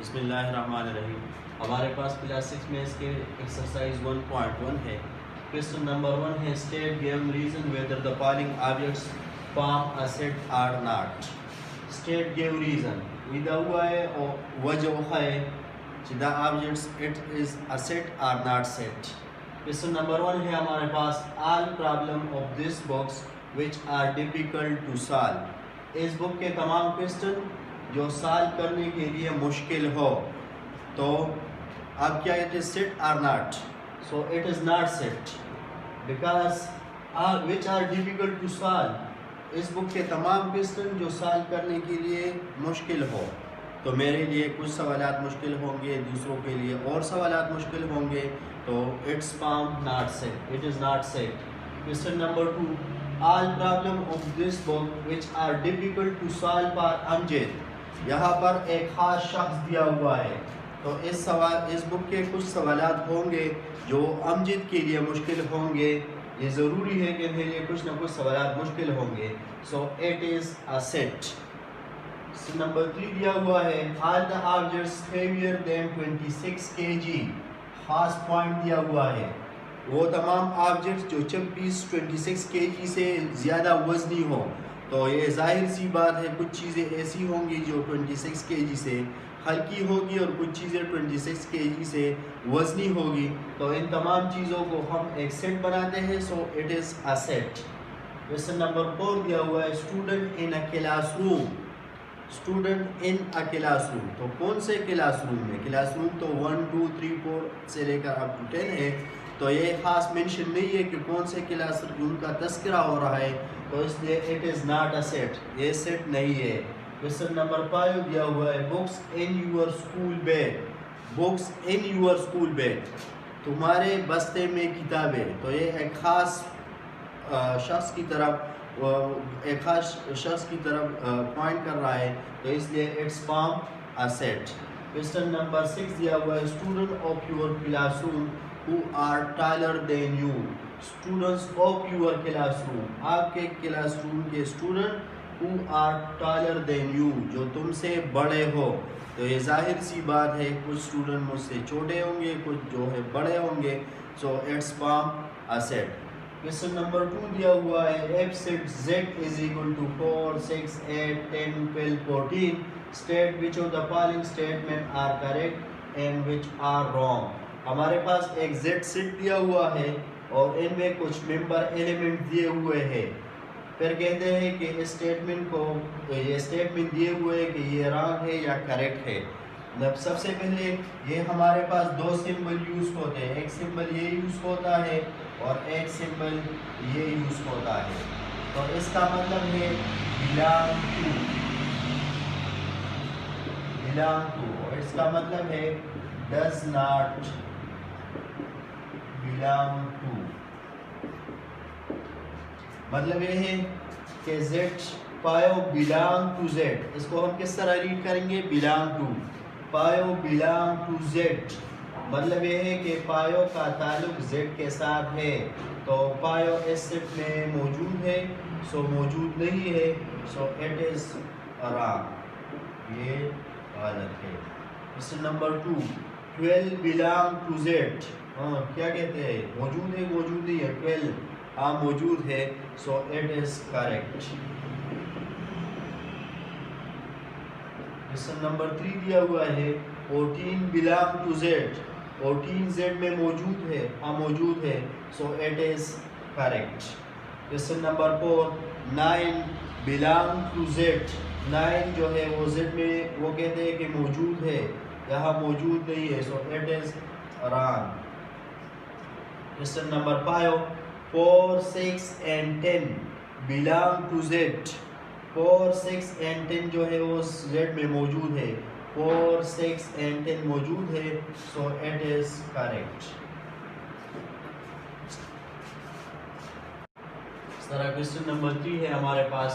بسم اللہ الرحمن الرحیم. ہمارے پاس کلاس 6 میں اس کے ایکسرسائز 1.1 ہے. کوسچن نمبر 1 ہے state given reason whether the following objects form a set or not. State give reason ودا ہوا ہے اور وجہ ہے کہ the objects it is a set or not set. Question number 1 ہے ہمارے پاس all problem of this books which are difficult to solve. اس بک کے تمام کوسچن جو سالو کرنے کے لیے مشکل ہو. تو اب کیا it is set or not? So it is not set because which are difficult to solve. اس بک کے تمام کوسچن جو سالو کرنے کے لیے مشکل ہو. تو میرے لیے کچھ سوالات مشکل ہوں گے, دوسروں کے لیے اور سوالات مشکل ہوں گے. تو it's form not set, it is not set. Question number 2, all problem of this book which are difficult to solve for Amjad. یہاں پر ایک خاص شخص دیا ہوا ہے. تو اس بک کے کچھ سوالات ہوں گے جو امجد کے لیے مشکل ہوں گے. یہ ضروری ہے کہ میرے لیے کچھ نہ کچھ سوالات مشکل ہوں گے. So it is a set. Number 3 دیا ہوا ہے all the objects heavier than 26 kg. خاص پوائنٹ دیا ہوا ہے وہ تمام آبجیکٹس جو 26 kg سے زیادہ وزنی ہو. تو یہ ظاہر سی بات ہے کچھ چیزیں ایسی ہوں گی جو 26 kg سے ہلکی ہوگی اور کچھ چیزیں 26 kg سے وزنی ہوگی. تو ان تمام چیزوں کو ہم ایک سیٹ بناتے ہیں. So it is a set. Question number 4 دیا ہوا ہے student in a classroom. Student in a classroom. تو کون سے کلاس روم میں؟ کلاس روم تو 1 2 3 4 سے لے کر اپ ٹو 10 ہے. تو یہ خاص مینشن نہیں ہے کہ کون سے کلاس روم کا تذکرہ ہو رہا ہے. تو اس لیے it is not a set, یہ سیٹ نہیں ہے. کوسچن نمبر 5 دیا ہوا ہے books in your school bag. Books in your school bag, تمہارے بستے میں کتابیں. تو یہ ایک خاص شخص کی طرف پوائنٹ کر رہا ہے. تو اس لیے it's form a set. Question number 6 دیا ہوا ہے student of your classroom who are taller than you. Students of your classroom, آپ کے کلاس روم کے student who are taller than you, جو تم سے بڑے ہو. تو یہ ظاہر سی بات ہے کچھ اسٹوڈنٹ مجھ سے چھوٹے ہوں گے, کچھ جو ہے بڑے ہوں گے. So it's form a set. Question number 2 دیا ہوا ہے if set Z is equal to 4 6 8 10 12 14. State which of the following statement are correct and which are wrong. ہمارے پاس ایک زیڈ سیٹ دیا ہوا ہے اور ان میں کچھ ممبر ایلیمنٹ دیے ہوئے ہیں. پھر کہتے ہیں کہ اس اسٹیٹمنٹ کو یہ اسٹیٹمنٹ دیے ہوئے کہ یہ رانگ ہے یا کریکٹ ہے. سب سے پہلے یہ ہمارے پاس دو سمبل یوز ہوتے ہیں. ایک سمبل یہ یوز ہوتا ہے اور ایک سمبل یہ یوز ہوتا ہے. تو اس کا مطلب ہے belong to, اور اس کا مطلب ہے does not belong to. مطلب یہ ہے کہ Z پایو belong to Z. اس کو ہم کس طرح ریڈ کریں گے؟ belong to. پایو belong to Z. مطلب یہ ہے کہ پایو کا تعلق Z کے ساتھ ہے. تو پایو اس سیٹ میں موجود ہے, سو موجود نہیں ہے. سو اٹ از wrong, یہ غلط ہے. Question number 2 12 belong to Z. کیا کہتے ہیں؟ موجود ہے, موجود نہیں ہے. 12 ہاں موجود ہے. سو it is correct. Question number 3 دیا ہوا ہے 14 belong to Z. 14 Z میں موجود ہے, ہاں موجود ہے. سو it is correct. Question number 4 9 belong to Z. 9 جو ہے وہ Z میں وہ کہتے ہیں کہ موجود ہے, یہاں موجود نہیں ہے. سو it is wrong. Question number 5 4 6 and 10 belong to Z. 4 6 and 10 جو ہے وہ Z میں موجود ہے. 4 6 and 10 موجود ہے. سو اٹ از کریکٹ. اس طرح کوسچن نمبر 3 ہے ہمارے پاس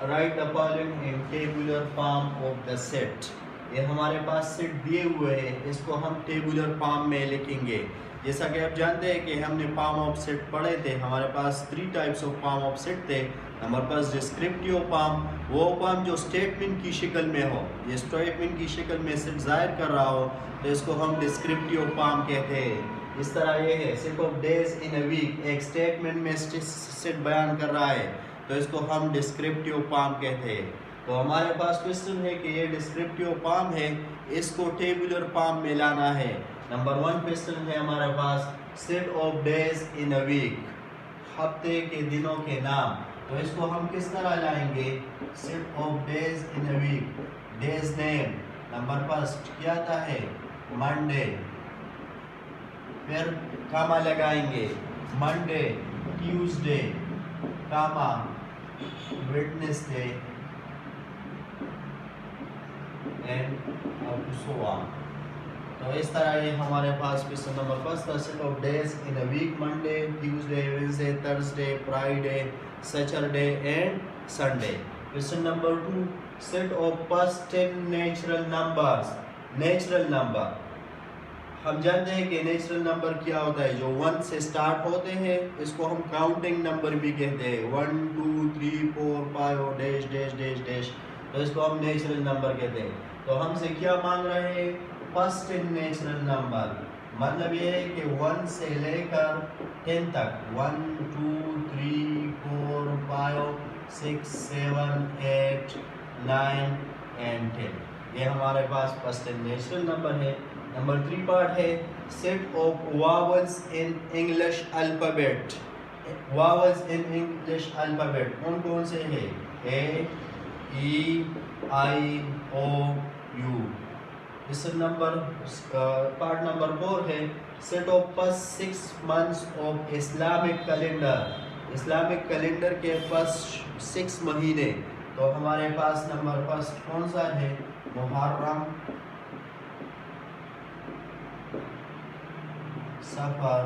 write the following in tabular form of the set. یہ ہمارے پاس سیٹ دیے ہوئے ہیں, اس کو ہم ٹیبولر فارم میں لکھیں گے. جیسا کہ آپ جانتے ہیں کہ ہم نے پام آف سیٹ پڑھے تھے، ہمارے پاس 3 types of form of set تھے. ہمارے پاس ڈسکرپٹیو پام، وہ پام جو اسٹیٹمنٹ کی شکل میں ہو، یہ اسٹیٹمنٹ کی شکل میں سیٹ ظاہر کر رہا ہو تو اس کو ہم ڈسکرپٹیو پام کہتے ہیں. اس طرح یہ ہے set of days in a week, ایک اسٹیٹمنٹ میں سیٹ بیان کر رہا ہے تو اس کو ہم ڈسکرپٹیو پام کہتے ہیں. تو ہمارے پاس کوشچن ہے کہ یہ ڈسکرپٹیو پام ہے، اس کو ٹیبولر پام میں لانا ہے. نمبر 1 کوشچن ہے ہمارے پاس set of days in a week, ہفتے کے دنوں کے نام. تو اس کو ہم کس طرح لائیں گے؟ Set of days in a week, days name. Number first کیا آتا ہے؟ منڈے. پھر کاما لگائیں گے، Monday, Tuesday, comma, Wednesday and so on. تو اس طرح یہ ہمارے پاس کوشچن نمبر فرسٹ تھا. Set of days in a week, Monday, Tuesday, Wednesday, Thursday, Friday, Saturday and Sunday. Question number 2 set of first 10 natural numbers. Natural number ہم جانتے ہیں کہ نیچرل نمبر کیا ہوتا ہے؟ جو 1 سے سٹارٹ ہوتے ہیں اس کو ہم کاؤنٹنگ نمبر بھی کہتے ہیں. 1 2 3 4 5 ڈیش ڈیش ڈیش ڈیش، تو اس کو ہم نیچرل نمبر کہتے ہیں. تو ہم سے کیا مانگ رہے ہیں؟ First 10 natural number. مطلب یہ ہے کہ 1 سے لے کر 10 تک، 1 2 3 4 5 6 7 8 9 اینڈ 10، یہ ہمارے پاس فرسٹ 10 نیچرل نمبر ہے. نمبر 3 پارٹ ہے set of vowels in English alphabet. Vowels in English alphabet کون کون سے ہیں؟ A, E, I, O, U. اس نمبر پارٹ نمبر 4 ہے set of first 6 months of Islamic calendar. Islamic calendar کے first 6 مہینے. تو ہمارے پاس نمبر فرسٹ کون سا ہے؟ محرم، صفر،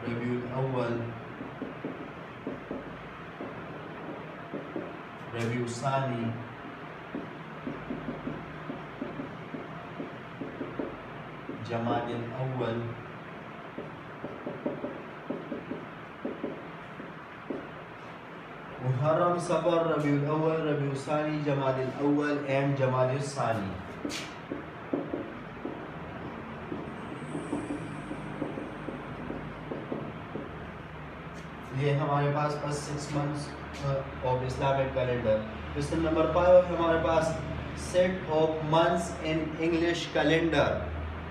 ربیع الاول، ربیع الثانی، جمادی الاول، محرم، صفر، ربیع الاول، ربیع الثانی، جمادی الاول اینڈ جمادی الثانی. یہ ہمارے پاس first 6 months of Islamic calendar. Question number 5 ہمارے پاس set of months in English calendar.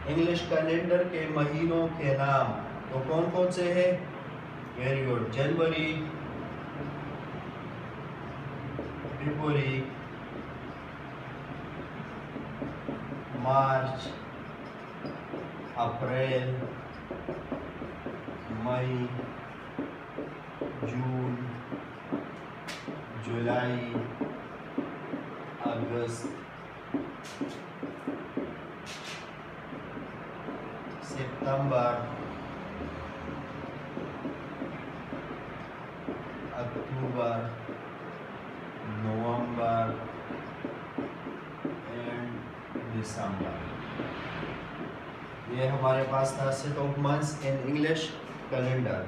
English calendar کے مہینوں کے نام تو کون کون سے ہیں؟ Very good. جنوری، فروری، مارچ، اپریل، مئی، جون، جولائی، اگست، ستمبر، اکتوبر، نومبر اینڈ دسمبر. یہ ہمارے پاس تھا set of months in English calendar.